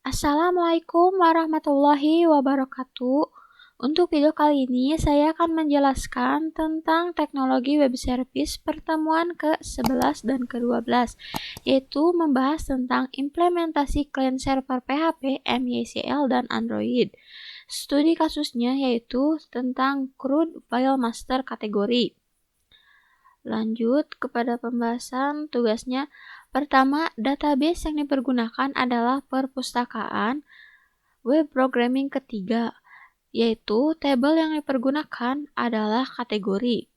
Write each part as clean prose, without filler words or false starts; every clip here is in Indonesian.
Assalamualaikum warahmatullahi wabarakatuh. Untuk video kali ini saya akan menjelaskan tentang teknologi web service pertemuan ke-11 dan ke-12, yaitu membahas tentang implementasi client server PHP, MySQL, dan Android. Studi kasusnya yaitu tentang CRUD file master kategori. Lanjut kepada pembahasan tugasnya. Pertama, database yang dipergunakan adalah perpustakaan web programming ketiga, yaitu tabel yang dipergunakan adalah kategori.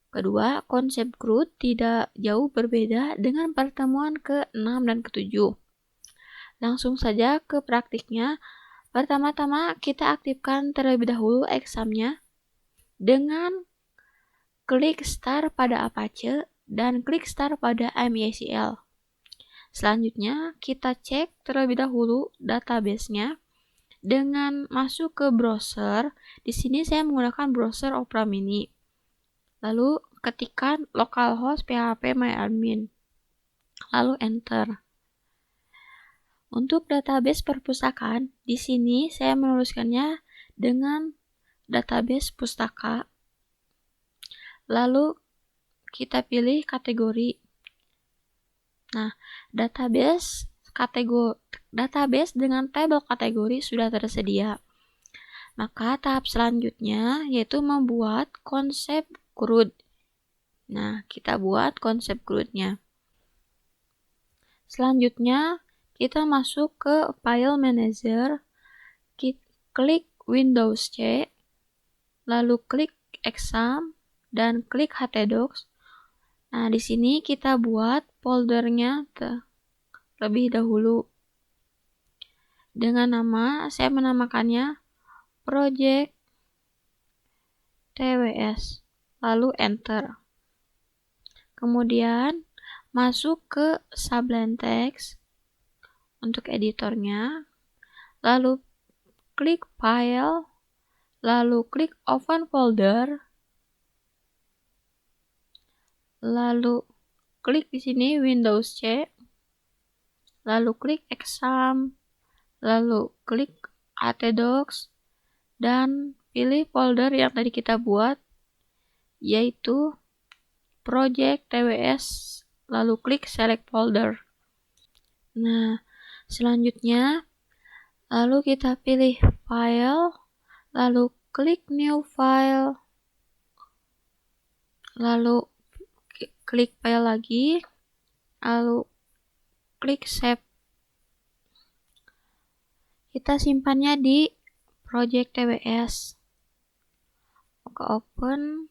Kedua, konsep CRUD tidak jauh berbeda dengan pertemuan ke-6 dan ke-7. Langsung saja ke praktiknya. Pertama-tama kita aktifkan terlebih dahulu examnya dengan klik start pada Apache dan klik start pada MySQL. Selanjutnya, kita cek terlebih dahulu database-nya dengan masuk ke browser. Di sini saya menggunakan browser Opera Mini. Lalu ketikkan localhost php myadmin. Lalu enter. Untuk database perpustakaan, di sini saya menuliskannya dengan database pustaka. Lalu kita pilih kategori. Nah, database dengan tabel kategori sudah tersedia. Maka tahap selanjutnya yaitu membuat konsep CRUD. Nah, kita buat konsep CRUD-nya. Selanjutnya, kita masuk ke File Manager, klik Windows C, lalu klik Exam, dan klik htdocs. Nah, di sini kita buat foldernya terlebih dahulu. Dengan nama, saya menamakannya Project TWS. Lalu enter. Kemudian, masuk ke Sublime Text untuk editornya. Lalu klik File, lalu klik Open Folder. Lalu klik di sini Windows C, lalu klik Exam, lalu klik htdocs, dan pilih folder yang tadi kita buat, yaitu Project TWS, lalu klik Select Folder. Nah, selanjutnya, lalu kita pilih File, lalu klik New File, lalu klik File lagi, lalu klik Save. Kita simpannya di Project TWS. Oke, open.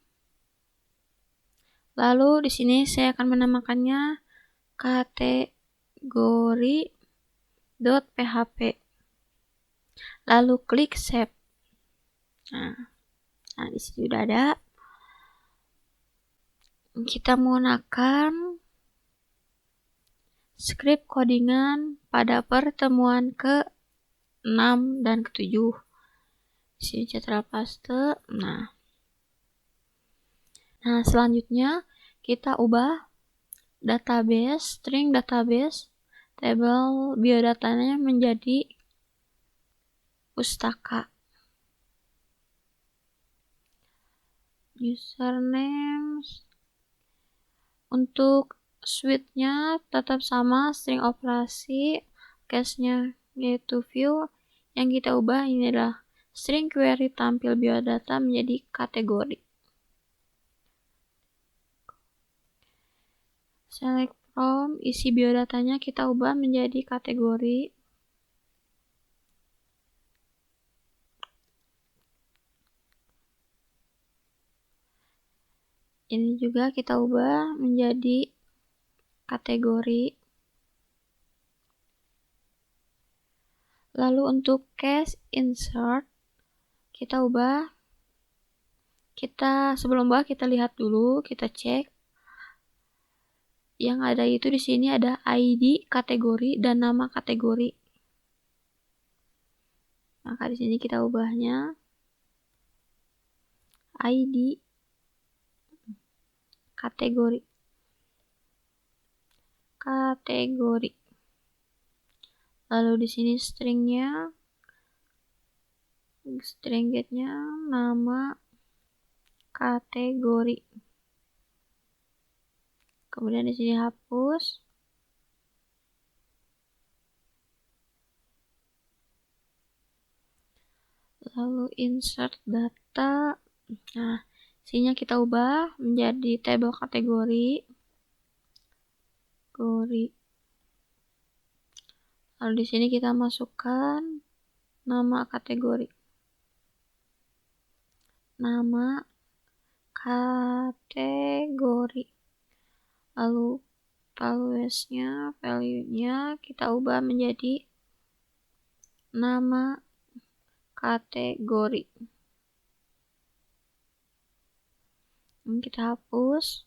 Lalu di sini saya akan menamakannya kategori.php. Lalu klik Save. Nah, di sini sudah ada. Kita menggunakan script codingan pada pertemuan ke-6 dan ke-7. Di sini Ctrl paste. Nah, selanjutnya kita ubah database, string database, tabel biodatanya menjadi pustaka. Username. Untuk suite-nya tetap sama, string operasi, case-nya yaitu view. Yang kita ubah ini adalah string query tampil biodata menjadi kategori. Select from, isi biodatanya kita ubah menjadi kategori. Ini juga kita ubah menjadi kategori. Lalu untuk case insert, kita ubah. Sebelum ubah kita lihat dulu, kita cek. Yang ada itu di sini ada ID kategori dan nama kategori. Maka di sini kita ubahnya ID kategori. Lalu di sini stringnya, string getnya nama kategori. Kemudian di sini hapus. Lalu insert data. Nah, isinya kita ubah menjadi tabel kategori. Lalu di sini kita masukkan nama kategori. Nama kategori. Lalu value-nya kita ubah menjadi nama kategori. Ini kita hapus.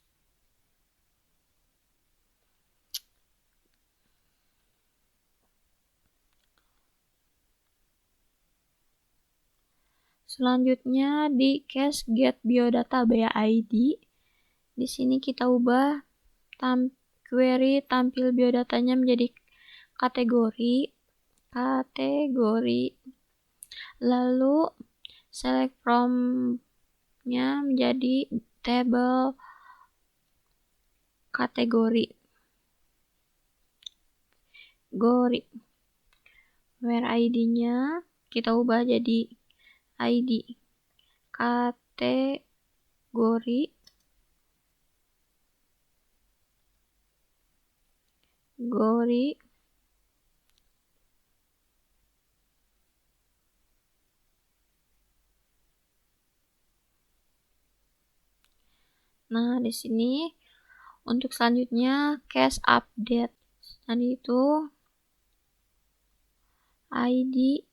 Selanjutnya di case get biodata by ID. Di sini kita ubah query tampil biodatanya menjadi kategori. Lalu select from-nya menjadi table kategori. Where ID-nya kita ubah jadi ID kategori. Nah, di sini untuk selanjutnya case update. Tadi itu ID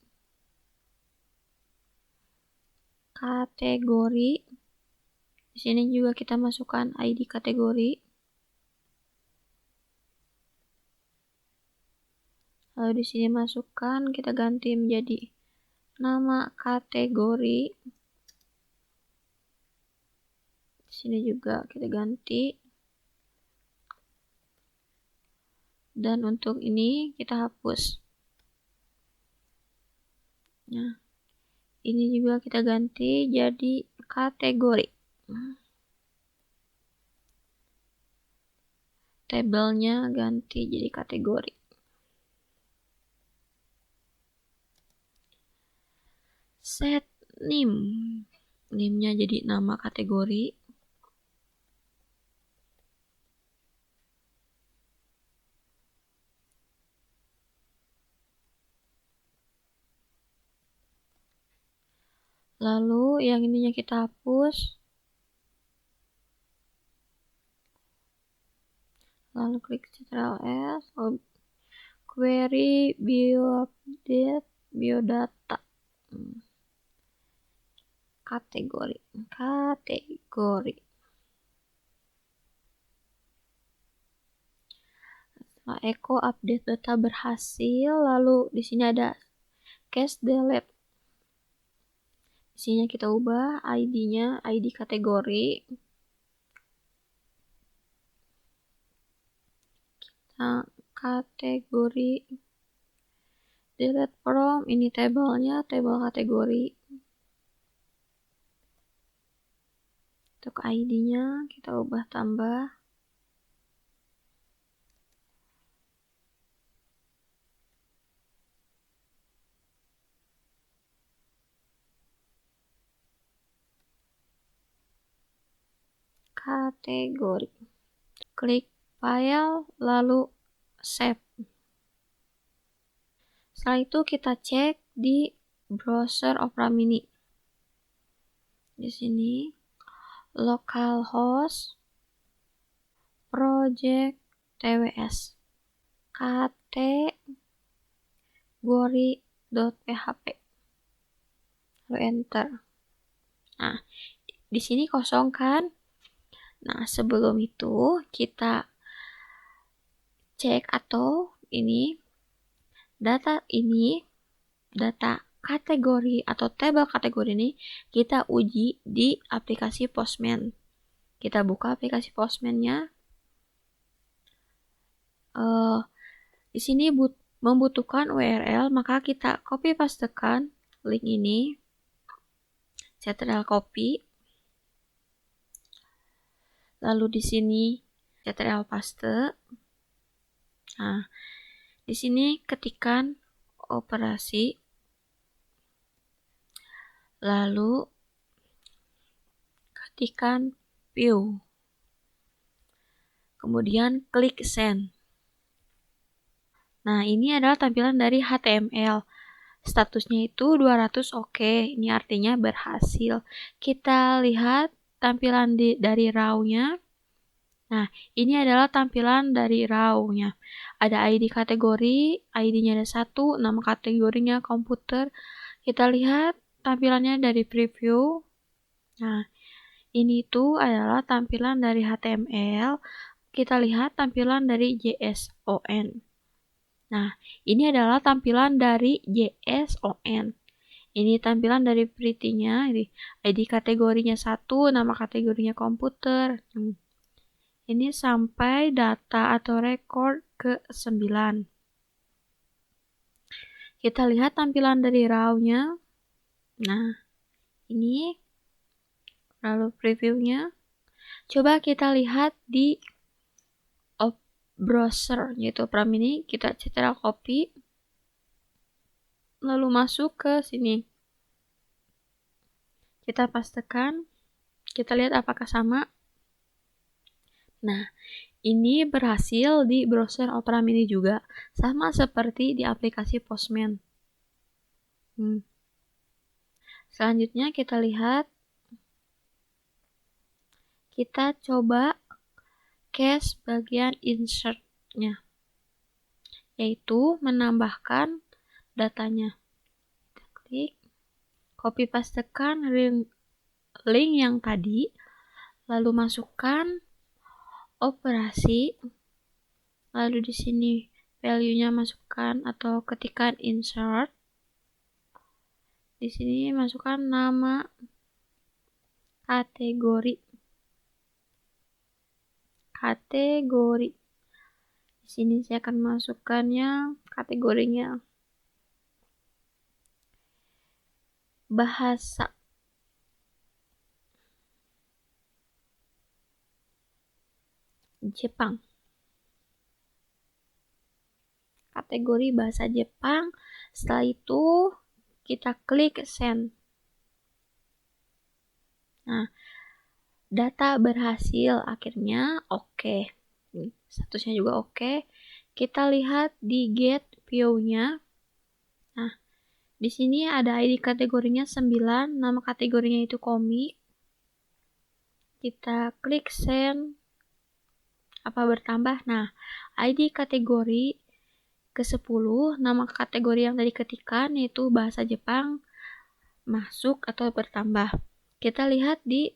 kategori. Di sini juga kita masukkan ID kategori. Lalu di sini masukkan, kita ganti menjadi nama kategori. Di sini juga kita ganti. Dan untuk ini kita hapus. Nah, ini juga kita ganti jadi kategori. Tabelnya ganti jadi kategori. Set name. Name-nya jadi nama kategori. Lalu yang ininya kita hapus. Lalu klik Ctrl+S. Query bioupdate biodata. Kategori. Setelah echo update data berhasil, lalu di sini ada case delete. Isinya kita ubah ID-nya ID kategori. Kita kategori delete from, ini tabelnya, tabel kategori. Untuk ID-nya kita ubah tambah kategori. Klik file, lalu save. Setelah itu kita cek di browser Opera Mini. Di sini localhost project TWS kategori.php. Lalu enter. Nah, di sini kosong kan? Nah, sebelum itu kita cek atau data kategori atau tabel kategori ini kita uji di aplikasi Postman. Kita buka aplikasi Postman-nya. Di sini membutuhkan URL, maka kita copy pastekan link ini, Ctrl copy, lalu di sini Ctrl paste. Nah, di sini ketikkan operasi, lalu ketikkan view, kemudian klik send. Nah, ini adalah tampilan dari HTML. Statusnya itu 200 oke. Ini artinya berhasil. Kita lihat tampilan dari raw-nya. Nah, ini adalah tampilan dari raw-nya. Ada ID kategori, ID-nya ada 1, nama kategorinya komputer. Kita lihat tampilannya dari preview. Nah, ini tuh adalah tampilan dari HTML. Kita lihat tampilan dari JSON. Nah, ini adalah tampilan dari JSON. Ini tampilan dari pretty-nya, ID kategorinya 1, nama kategorinya komputer. Ini sampai data atau record ke 9. Kita lihat tampilan dari raw-nya. Nah, ini lalu preview-nya. Coba kita lihat di browser, yaitu Opera Mini. Kita Ctrl copy, lalu masuk ke sini. Kita pastekan, kita lihat apakah sama. Nah, ini berhasil di browser Opera Mini juga, sama seperti di aplikasi Postman. Selanjutnya kita lihat, kita coba case bagian insert-nya, yaitu menambahkan datanya. Kita klik, copy pastekan link yang tadi, lalu masukkan operasi, lalu di sini value-nya masukkan atau ketikkan insert. Di sini masukkan nama kategori. Di sini saya akan masukkannya kategorinya bahasa. Jepang. Kategori bahasa Jepang. Setelah itu kita klik send. Nah, data berhasil, akhirnya oke. Statusnya juga oke. Kita lihat di get view-nya. Nah, di sini ada ID kategorinya 9, nama kategorinya itu komik. Kita klik send. Apa bertambah? Nah, ID kategori ke-10, nama kategori yang tadi ketikan yaitu bahasa Jepang masuk atau bertambah. Kita lihat di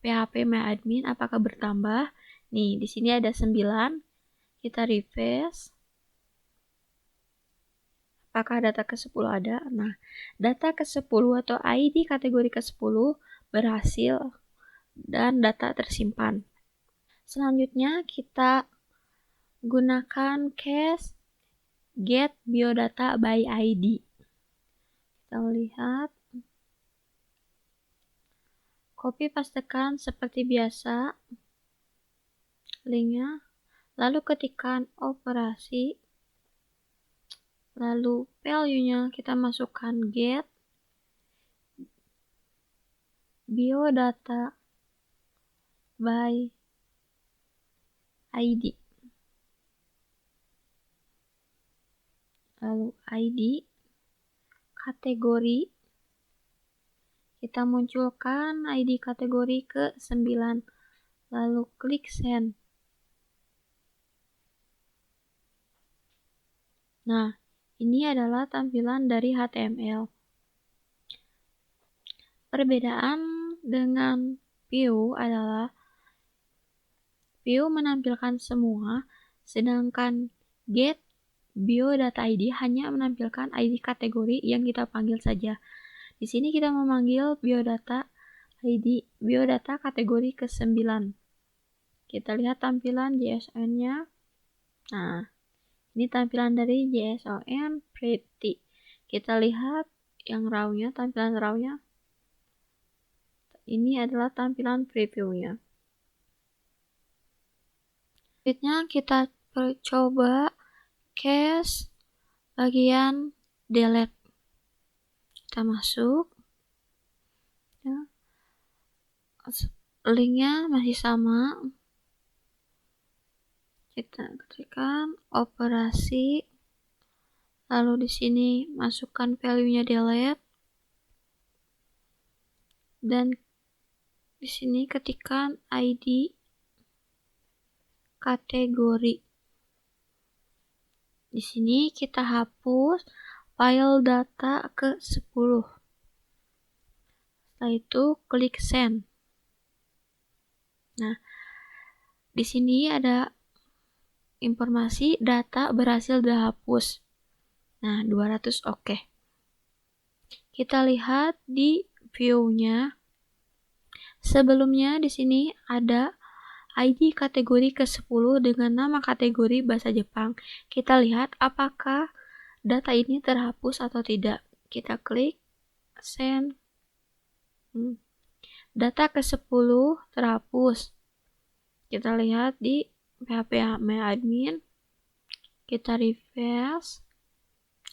PHP My Admin apakah bertambah. Nih, di sini ada 9. Kita refresh. Apakah data ke-10 ada? Nah, data ke-10 atau ID kategori ke-10 berhasil dan data tersimpan. Selanjutnya kita gunakan case get biodata by ID. Kita lihat, copy pastekan seperti biasa linknya, lalu ketikkan operasi, lalu value-nya kita masukkan get biodata by ID, lalu ID kategori, kita munculkan ID kategori ke-9, lalu klik send. Nah, ini adalah tampilan dari HTML. Perbedaan dengan view adalah view menampilkan semua, sedangkan get biodata ID hanya menampilkan ID kategori yang kita panggil saja. Di sini kita memanggil biodata ID, biodata kategori ke-9. Kita lihat tampilan JSON-nya. Nah, Ini tampilan dari JSON Pretty. Kita lihat yang raw-nya, tampilan raw-nya. Ini adalah tampilan previewnya. Selanjutnya kita coba cache bagian delete. Kita masuk. Ya. Linknya masih sama. Kita ketikkan operasi, lalu di sini masukkan value-nya delete, dan di sini ketikkan ID kategori. Di sini kita hapus file data ke 10. Setelah itu klik send. Nah, di sini ada informasi data berhasil dihapus. Nah, 200 oke. Kita lihat di view-nya. Sebelumnya di sini ada ID kategori ke-10 dengan nama kategori bahasa Jepang. Kita lihat apakah data ini terhapus atau tidak. Kita klik send. Data ke-10 terhapus. Kita lihat di PHP Mail Admin. Kita refresh.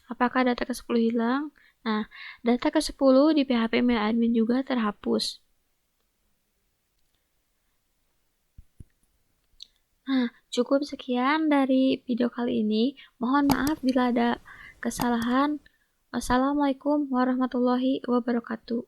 Apakah data ke-10 hilang? Nah, data ke-10 di PHP Mail Admin juga terhapus. Nah, cukup sekian dari video kali ini. Mohon maaf bila ada kesalahan. Wassalamualaikum warahmatullahi wabarakatuh.